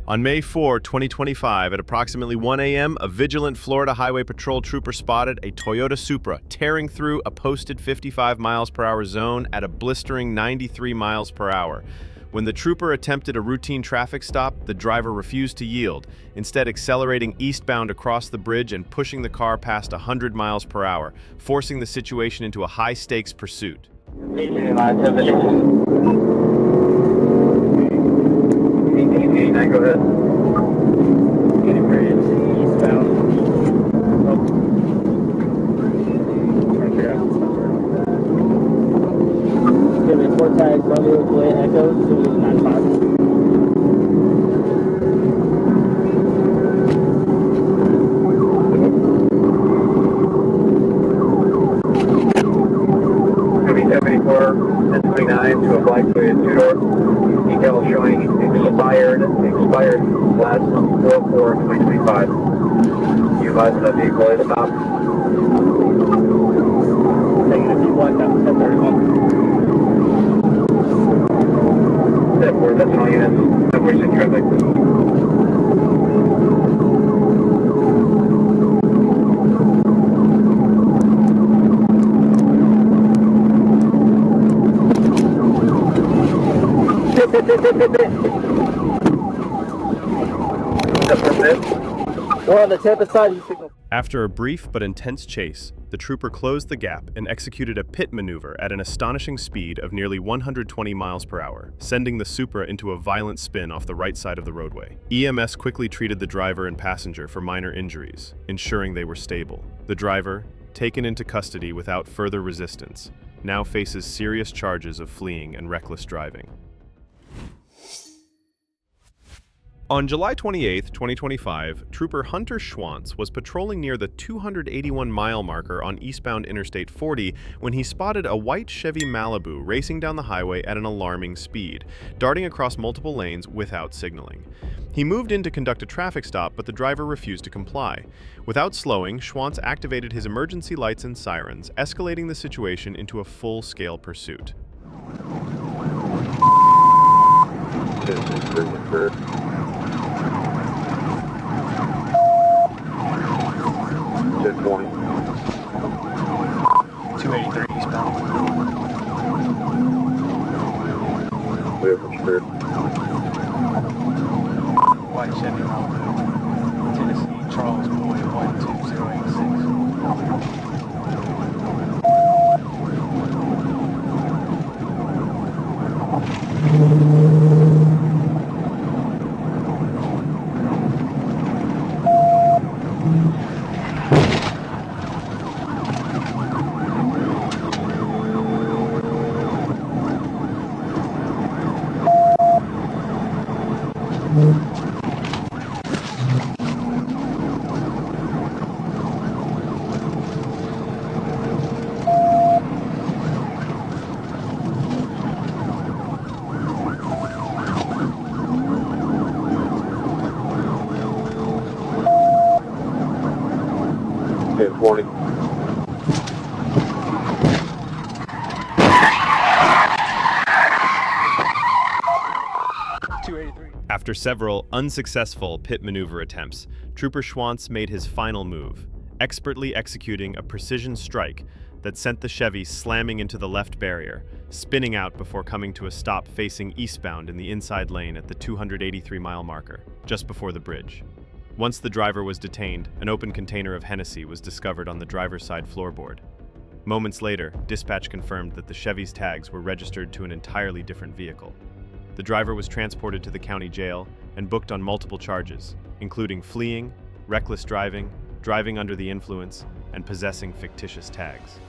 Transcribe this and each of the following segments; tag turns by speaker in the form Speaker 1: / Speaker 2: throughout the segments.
Speaker 1: On May 4, 2025, at approximately 1 a.m., a vigilant Florida Highway Patrol trooper spotted a Toyota Supra tearing through a posted 55 miles per hour zone at a blistering 93 miles per hour. When the trooper attempted a routine traffic stop, the driver refused to yield, instead accelerating eastbound across the bridge and pushing the car past 100 miles per hour, forcing the situation into a high-stakes pursuit.
Speaker 2: Go ahead. Getting ready to eastbound. Give me 4 tags, Bravo, Play, Echo, 295. Heavy 74, 1029 to a black Toyota two-door. Detail showing expired last 4/4/2025. You advise that vehicle is stopped. Taking a few blacked out 1031. Step 4, that's all units. Subway in traffic. We're on the Tampa side.
Speaker 1: After a brief but intense chase, the trooper closed the gap and executed a pit maneuver at an astonishing speed of nearly 120 miles per hour, sending the Supra into a violent spin off the right side of the roadway. EMS quickly treated the driver and passenger for minor injuries, ensuring they were stable. The driver, taken into custody without further resistance, now faces serious charges of fleeing and reckless driving. On July 28, 2025, Trooper Hunter Schwantz was patrolling near the 281-mile marker on eastbound Interstate 40 when he spotted a white Chevy Malibu racing down the highway at an alarming speed, darting across multiple lanes without signaling. He moved in to conduct a traffic stop, but the driver refused to comply. Without slowing, Schwantz activated his emergency lights and sirens, escalating the situation into a full-scale pursuit.
Speaker 2: Good morning. 283 eastbound. Clear from Spirit. White Chevy Malibu, Tennessee, Charles Boy, 12086. Okay, 40.
Speaker 1: After several unsuccessful pit maneuver attempts, Trooper Schwantz made his final move, expertly executing a precision strike that sent the Chevy slamming into the left barrier, spinning out before coming to a stop facing eastbound in the inside lane at the 283-mile marker, just before the bridge. Once the driver was detained, an open container of Hennessy was discovered on the driver's side floorboard. Moments later, dispatch confirmed that the Chevy's tags were registered to an entirely different vehicle. The driver was transported to the county jail and booked on multiple charges, including fleeing, reckless driving, driving under the influence, and possessing fictitious tags.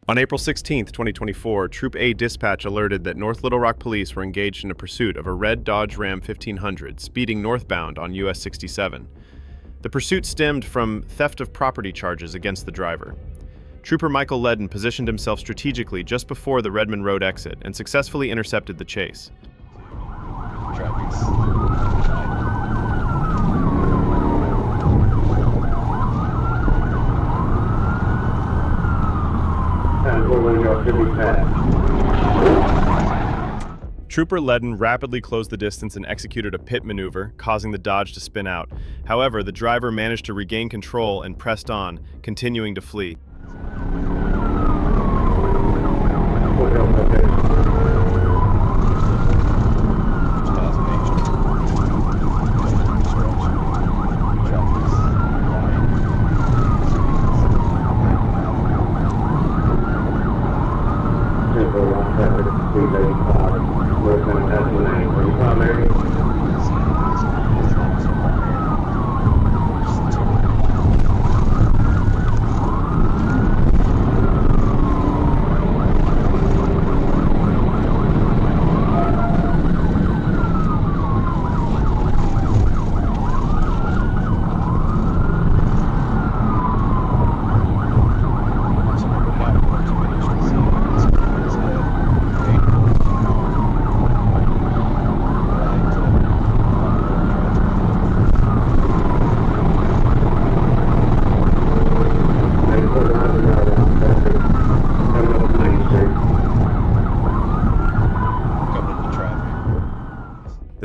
Speaker 1: On April 16, 2024, Troop A dispatch alerted that North Little Rock police were engaged in a pursuit of a red Dodge Ram 1500 speeding northbound on US 67. The pursuit stemmed from theft of property charges against the driver. Trooper Michael Ledden positioned himself strategically just before the Redmond Road exit and successfully intercepted the chase. Trooper Ledden rapidly closed the distance and executed a pit maneuver, causing the Dodge to spin out. However, the driver managed to regain control and pressed on, continuing to flee.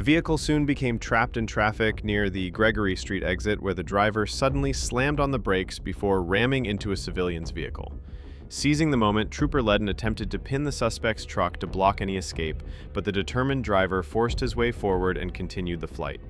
Speaker 1: The vehicle soon became trapped in traffic near the Gregory Street exit, where the driver suddenly slammed on the brakes before ramming into a civilian's vehicle. Seizing the moment, Trooper Ledden attempted to pin the suspect's truck to block any escape, but the determined driver forced his way forward and continued the flight.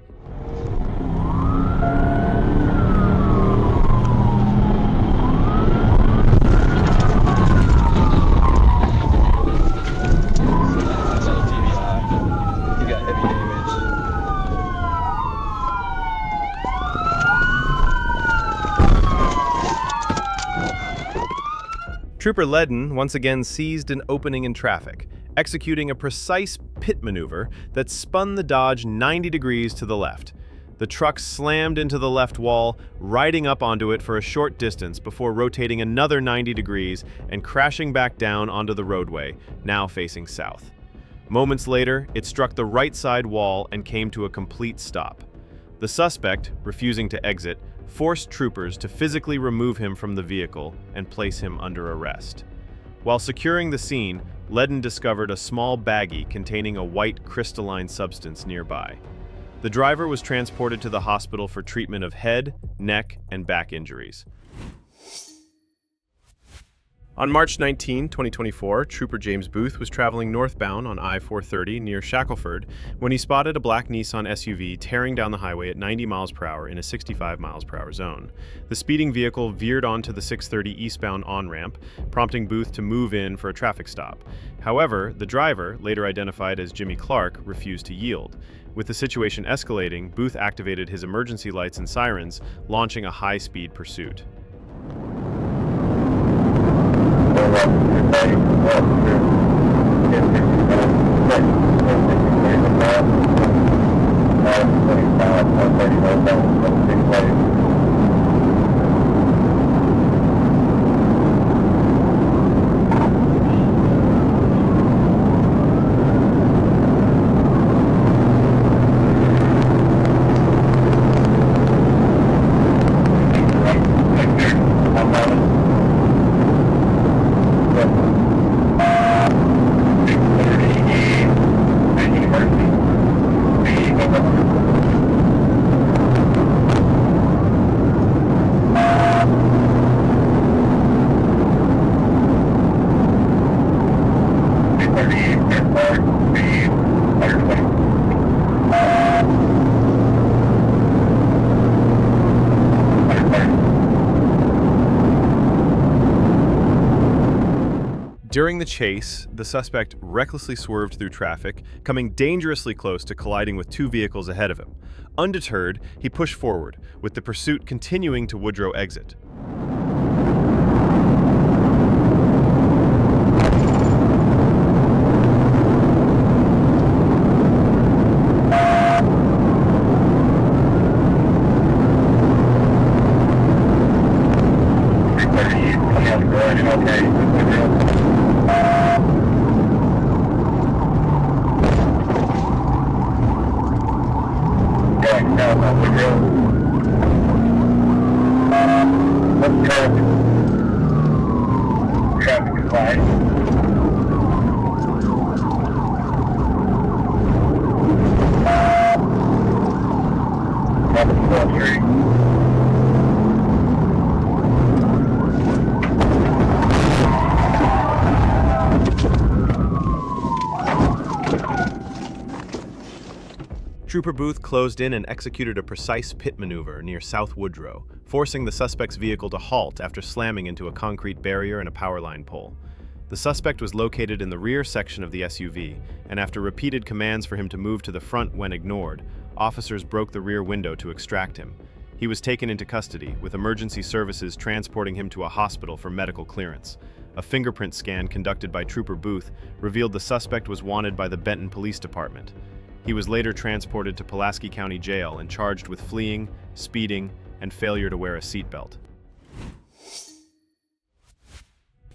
Speaker 1: Trooper Ledden once again seized an opening in traffic, executing a precise pit maneuver that spun the Dodge 90 degrees to the left. The truck slammed into the left wall, riding up onto it for a short distance before rotating another 90 degrees and crashing back down onto the roadway, now facing south. Moments later, it struck the right side wall and came to a complete stop. The suspect, refusing to exit, forced troopers to physically remove him from the vehicle and place him under arrest. While securing the scene, Ledden discovered a small baggie containing a white crystalline substance nearby. The driver was transported to the hospital for treatment of head, neck, and back injuries. On March 19, 2024, Trooper James Booth was traveling northbound on I-430 near Shackelford when he spotted a black Nissan SUV tearing down the highway at 90 miles per hour in a 65 miles per hour zone. The speeding vehicle veered onto the 630 eastbound on-ramp, prompting Booth to move in for a traffic stop. However, the driver, later identified as Jimmy Clark, refused to yield. With the situation escalating, Booth activated his emergency lights and sirens, launching a high-speed pursuit. During the chase, the suspect recklessly swerved through traffic, coming dangerously close to colliding with two vehicles ahead of him. Undeterred, he pushed forward, with the pursuit continuing to Woodrow exit. Trooper Booth closed in and executed a precise pit maneuver near South Woodrow, forcing the suspect's vehicle to halt after slamming into a concrete barrier and a power line pole. The suspect was located in the rear section of the SUV, and after repeated commands for him to move to the front when ignored, officers broke the rear window to extract him. He was taken into custody, with emergency services transporting him to a hospital for medical clearance. A fingerprint scan conducted by Trooper Booth revealed the suspect was wanted by the Benton Police Department. He was later transported to Pulaski County Jail and charged with fleeing, speeding, and failure to wear a seatbelt.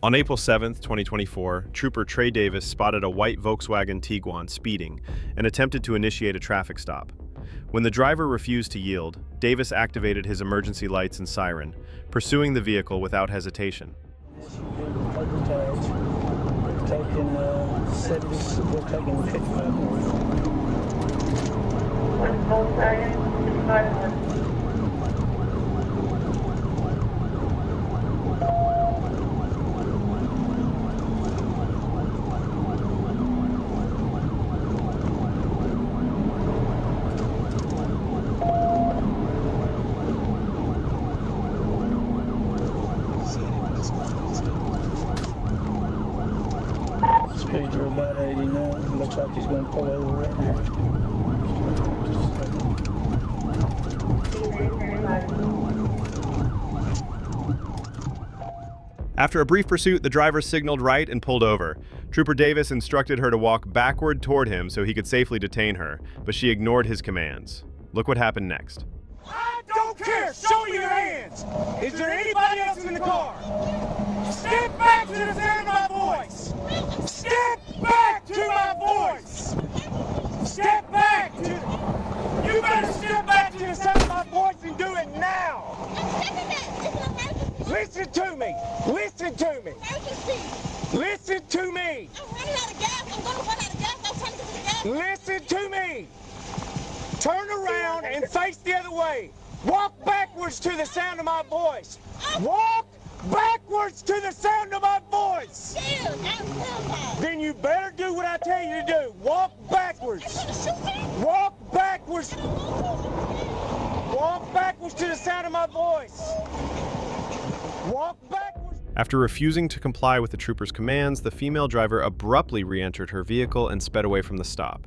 Speaker 1: On April 7, 2024, Trooper Trey Davis spotted a white Volkswagen Tiguan speeding and attempted to initiate a traffic stop. When the driver refused to yield, Davis activated his emergency lights and siren, pursuing the vehicle without hesitation.
Speaker 3: Speeds are about 80 now. Looks like he's going to pull over right now.
Speaker 1: After a brief pursuit, the driver signaled right and pulled over. Trooper Davis instructed her to walk backward toward him so he could safely detain her, but she ignored his commands. Look what happened next.
Speaker 4: I don't care! Show me your hands! Is there anybody else in the car? Step back to the sound of my voice! Step back to my voice! Step back to... You better step back to the sound of my voice and do it now! Listen to me! Listen to me! Listen to me!
Speaker 5: I'm running out of gas. I'm going to run out of gas. I'm trying to get to the gas.
Speaker 4: Listen to me! Turn around and face the other way. Walk backwards to the sound of my voice. Walk backwards to the sound of my voice. Then you better do what I tell you to do. Walk backwards. Walk backwards. Walk backwards to the sound of my voice. Walk backwards.
Speaker 1: After refusing to comply with the trooper's commands, the female driver abruptly re-entered her vehicle and sped away from the stop.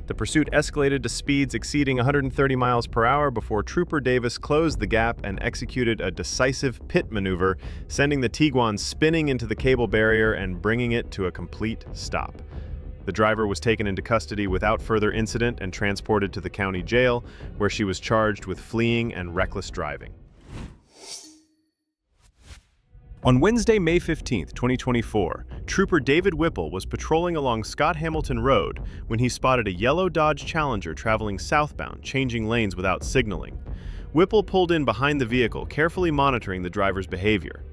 Speaker 1: The pursuit escalated to speeds exceeding 130 miles per hour before Trooper Davis closed the gap and executed a decisive pit maneuver, sending the Tiguan spinning into the cable barrier and bringing it to a complete stop. The driver was taken into custody without further incident and transported to the county jail, where she was charged with fleeing and reckless driving. On Wednesday, May 15, 2024, Trooper David Whipple was patrolling along Scott Hamilton Road when he spotted a yellow Dodge Challenger traveling southbound, changing lanes without signaling. Whipple pulled in behind the vehicle, carefully monitoring the driver's behavior.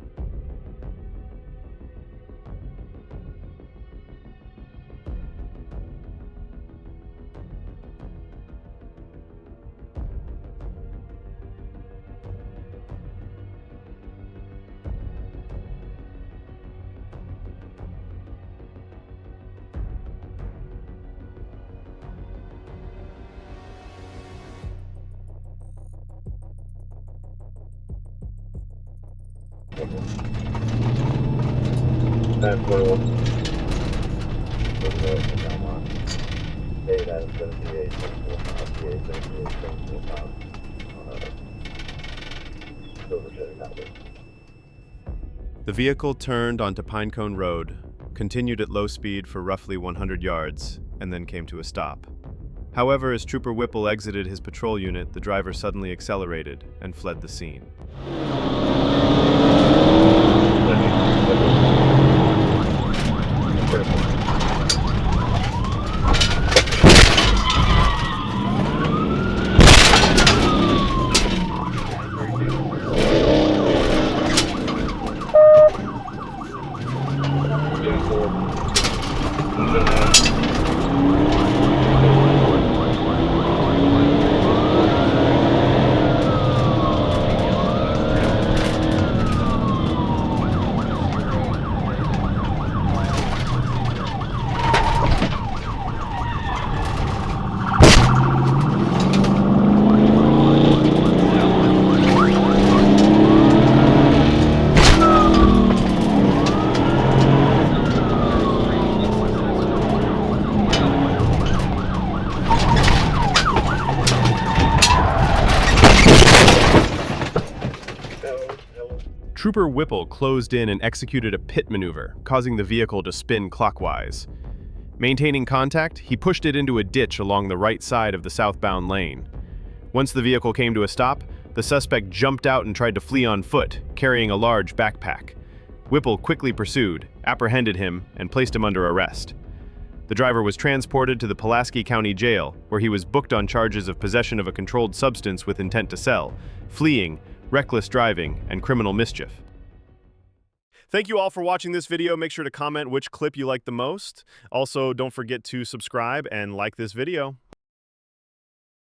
Speaker 1: The vehicle turned onto Pinecone Road, continued at low speed for roughly 100 yards, and then came to a stop. However, as Trooper Whipple exited his patrol unit, the driver suddenly accelerated and fled the scene. Trooper Whipple closed in and executed a pit maneuver, causing the vehicle to spin clockwise. Maintaining contact, he pushed it into a ditch along the right side of the southbound lane. Once the vehicle came to a stop, the suspect jumped out and tried to flee on foot, carrying a large backpack. Whipple quickly pursued, apprehended him, and placed him under arrest. The driver was transported to the Pulaski County Jail, where he was booked on charges of possession of a controlled substance with intent to sell, fleeing, reckless driving, and criminal mischief. Thank you all for watching this video. Make sure to comment which clip you like the most. Also, don't forget to subscribe and like this video.